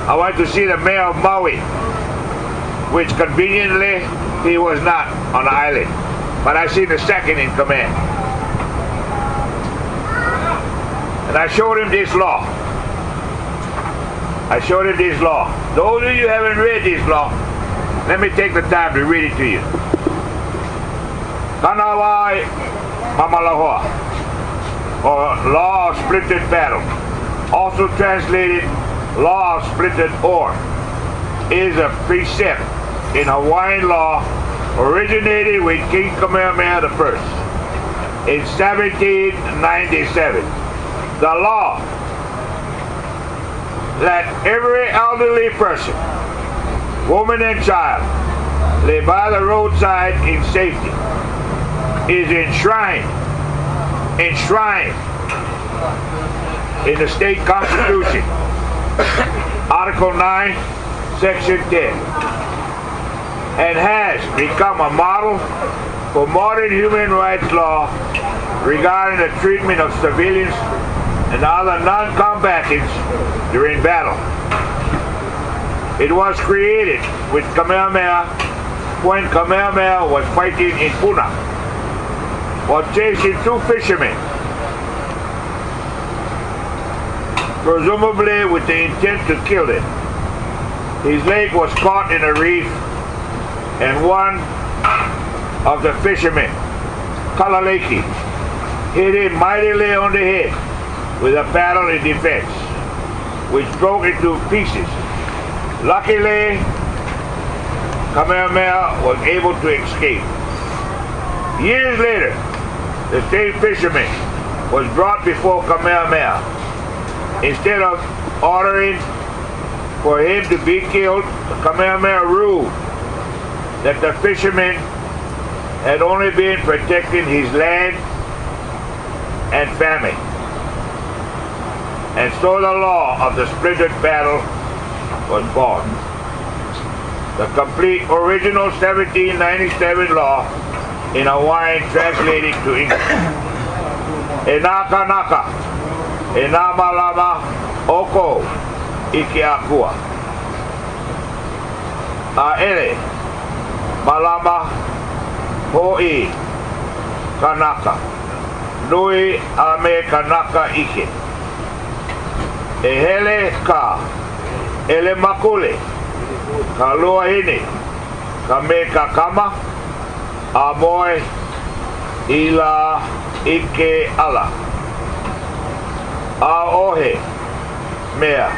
I went to see the mayor of Maui, which conveniently he was not on the island. But I seen the second in command. And I showed him this law. I showed him this law. Those of you who haven't read this law, let me take the time to read it to you. Kanawai Mamalahoa, or Law of Splitted Battle, also translated Law of Splitted Oar, is a precept in Hawaiian law originated with King Kamehameha I in 1797. The law that every elderly person, woman and child, lay by the roadside in safety is enshrined in the state constitution, Article 9, Section 10, and has become a model for modern human rights law regarding the treatment of civilians and other non-combatants during battle. It was created with Kamehameha when Kamehameha was fighting in Puna while chasing two fishermen, presumably with the intent to kill them. His leg was caught in a reef, and one of the fishermen, Kalaleki, hit him mightily on the head with a paddle in defense, which broke into pieces. Luckily, Kamehameha was able to escape. Years later, the same fisherman was brought before Kamehameha. Instead of ordering for him to be killed, Kamehameha ruled that the fisherman had only been protecting his land and family. And so the law of the splintered battle was born. The complete original 1797 law in Hawaiian translated to English. Kanaka, Malama, Oko, Ikiakua. Aele, Malama, Hoi, Kanaka. Nui ame Kanaka Ike. Ehele ka, ele makule, ka lua hini, ka me ka kama, a moe, ila ike ala. A ohe, mea,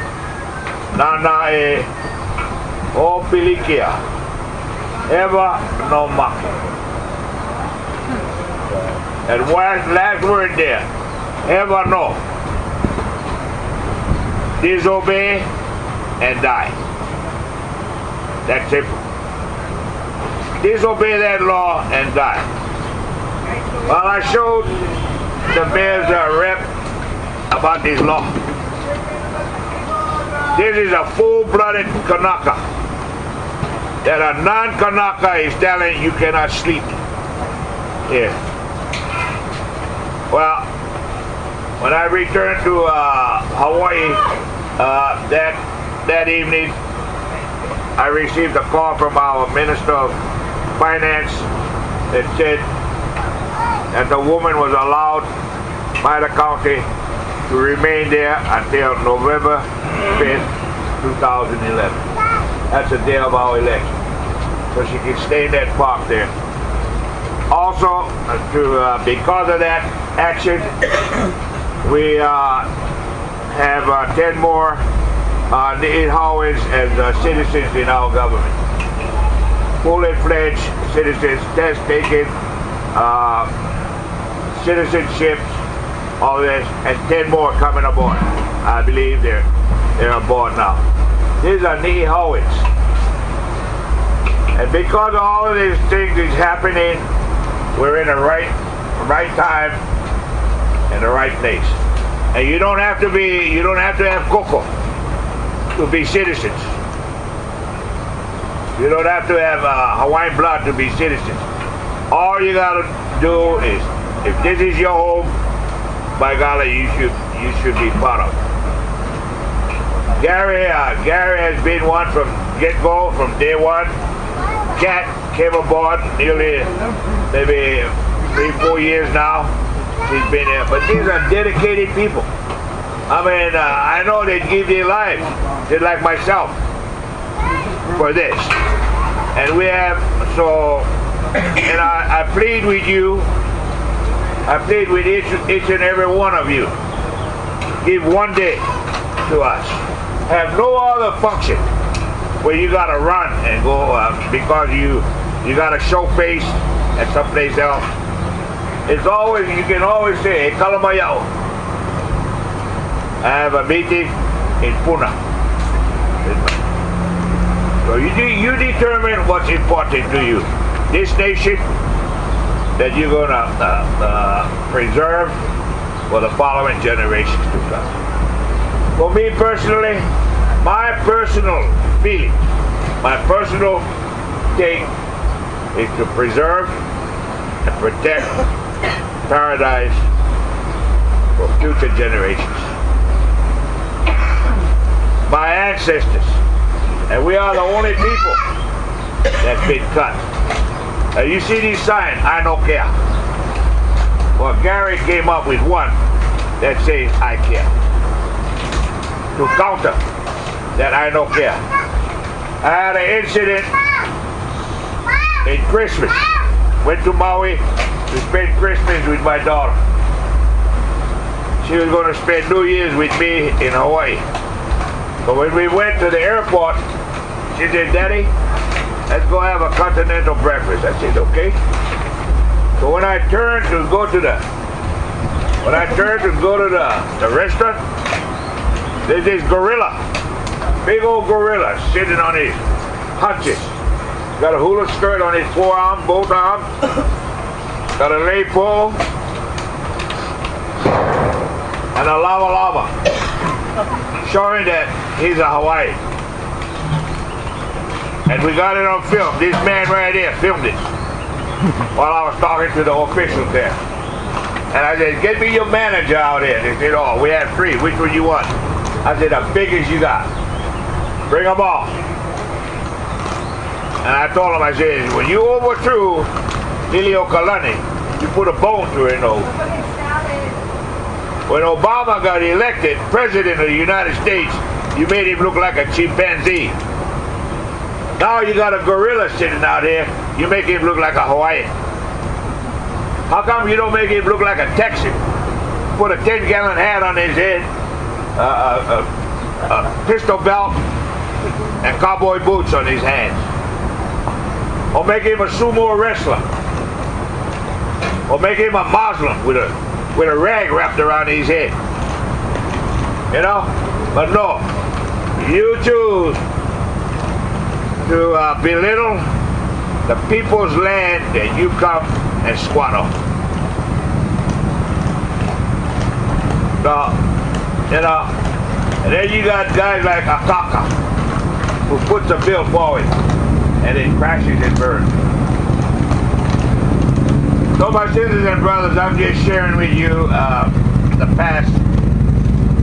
nana e o pilikia, eva no maki. And last word there, eva no. Disobey and die. That's simple. Disobey that law and die. Well, I showed the mayor's rep about this law. This is a full-blooded Kanaka. That a non-Kanaka is telling you cannot sleep here. Well, when I returned to Hawaii that evening, I received a call from our Minister of Finance that said that the woman was allowed by the county to remain there until November 5th, 2011. That's the day of our election. So she can stay in that park there. Also, because of that action, we have 10 more Hawaiians as citizens in our government. Fully fledged citizens, test taken, citizenships, all this, and 10 more coming aboard. I believe they're aboard now. These are Hawaiians. And because all of these things is happening, we're in the right time and the right place. And you don't have to have cocoa to be citizens. You don't have to have Hawaiian blood to be citizens. All you gotta do is, if this is your home, by golly, you should be part of it. Gary has been one from get-go, from day one. Cat came aboard nearly maybe 3-4 years now. He's been here, but these are dedicated people. I mean, I know they give their lives, just like myself, for this. And we have, so, and I plead with you, I plead with each and every one of you, give one day to us. Have no other function where you gotta run and go because you gotta show face at someplace else. It's always, you can always say, Kalamayaw. I have a meeting in Puna. So you determine what's important to you. This nation that you're gonna preserve for the following generations to come. For me personally, my personal feeling, my personal take is to preserve and protect paradise for future generations. My ancestors, and we are the only people that's been cut. You see these signs, I don't care. Well, Gary came up with one that says, I care. To counter that I don't care. I had an incident in Christmas. Went to Maui to spend Christmas with my daughter. She was going to spend New Year's with me in Hawaii. But when we went to the airport, she said, Daddy, let's go have a continental breakfast. I said, okay. So when I turned to go to the restaurant, there's this gorilla, big old gorilla sitting on his hunches. Got a hula skirt on his forearm, both arms. Got a lei pole and a lava, showing that he's a Hawaiian. And we got it on film. This man right here filmed it while I was talking to the officials there. And I said, get me your manager out here. They said, oh, we have 3. Which one you want? I said, the biggest you got. Bring them all. And I told him, I said, when you overthrew Kalani, you put a bone to her nose. When Obama got elected president of the United States, you made him look like a chimpanzee. Now you got a gorilla sitting out here, you make him look like a Hawaiian. How come you don't make him look like a Texan? Put a 10-gallon hat on his head, a pistol belt, and cowboy boots on his hands. Or make him a sumo wrestler. Or make him a Muslim with a rag wrapped around his head. You know? But no, you choose to belittle the people's land that you come and squat on. So, you know, and then you got guys like Kanaka, who puts a bill forward and it crashes and burns. So my sisters and brothers, I'm just sharing with you the past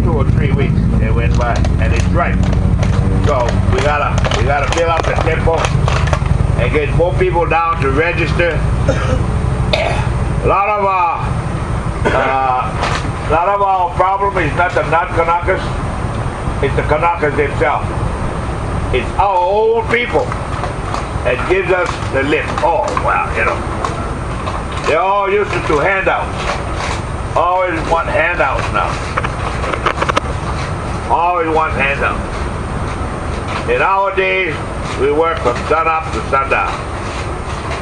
2 or 3 weeks that went by, and it's right. So we gotta build up the tempo and get more people down to register. A lot of our problem is not the non-Kanakas, it's the Kanakas themselves. It's our own people that gives us the lift. Oh, well, you know. They're all used to handouts. Always want handouts now. Always want handouts. In our days, we work from sun up to sundown.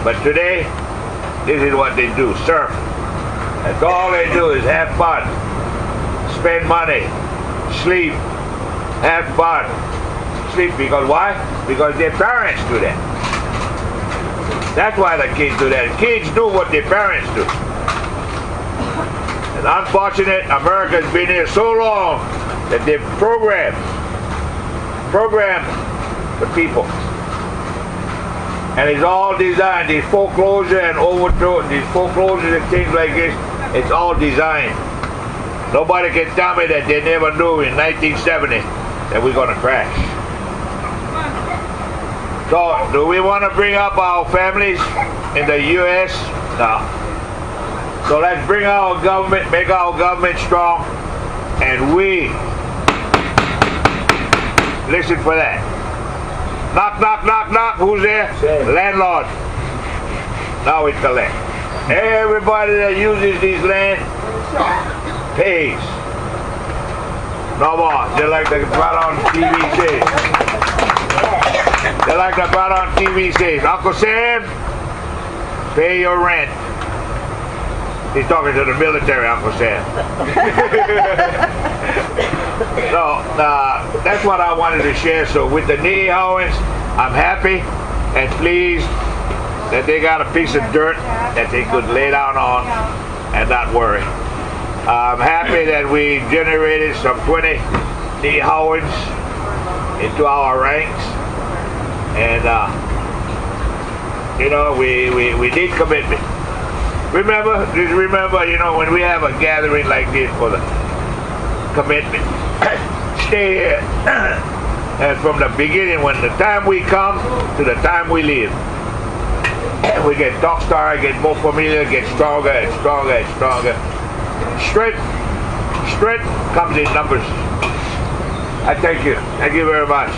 But today, this is what they do, surf. That's all they do is have fun, spend money, sleep, have fun, sleep. Because why? Because their parents do that. That's why the kids do that. Kids do what their parents do. And unfortunate, America's been here so long that they've programmed the people. And it's all designed, these foreclosure and overthrow, these foreclosures and things like this, it's all designed. Nobody can tell me that they never knew in 1970 that we're going to crash. So, do we want to bring up our families in the U.S.? No. So let's bring our government, make our government strong, and we listen for that. Knock, knock, knock, knock. Who's there? Landlord. Now we collect. Everybody that uses these land pays. No more. Just like the brother on TV says. Just like the brother on TV says. Uncle Sam, pay your rent. He's talking to the military, Uncle Sam. So, that's what I wanted to share. So with the Nehowans, I'm happy and pleased that they got a piece of dirt that they could lay down on and not worry. I'm happy that we generated some 20 Nehowans into our ranks. And, you know, we need commitment. Just remember, you know, when we have a gathering like this for the commitment, stay here. And from the beginning, when the time we come to the time we leave, we get dark star, get more familiar, get stronger and stronger and stronger. Strength comes in numbers. I thank you. Thank you very much.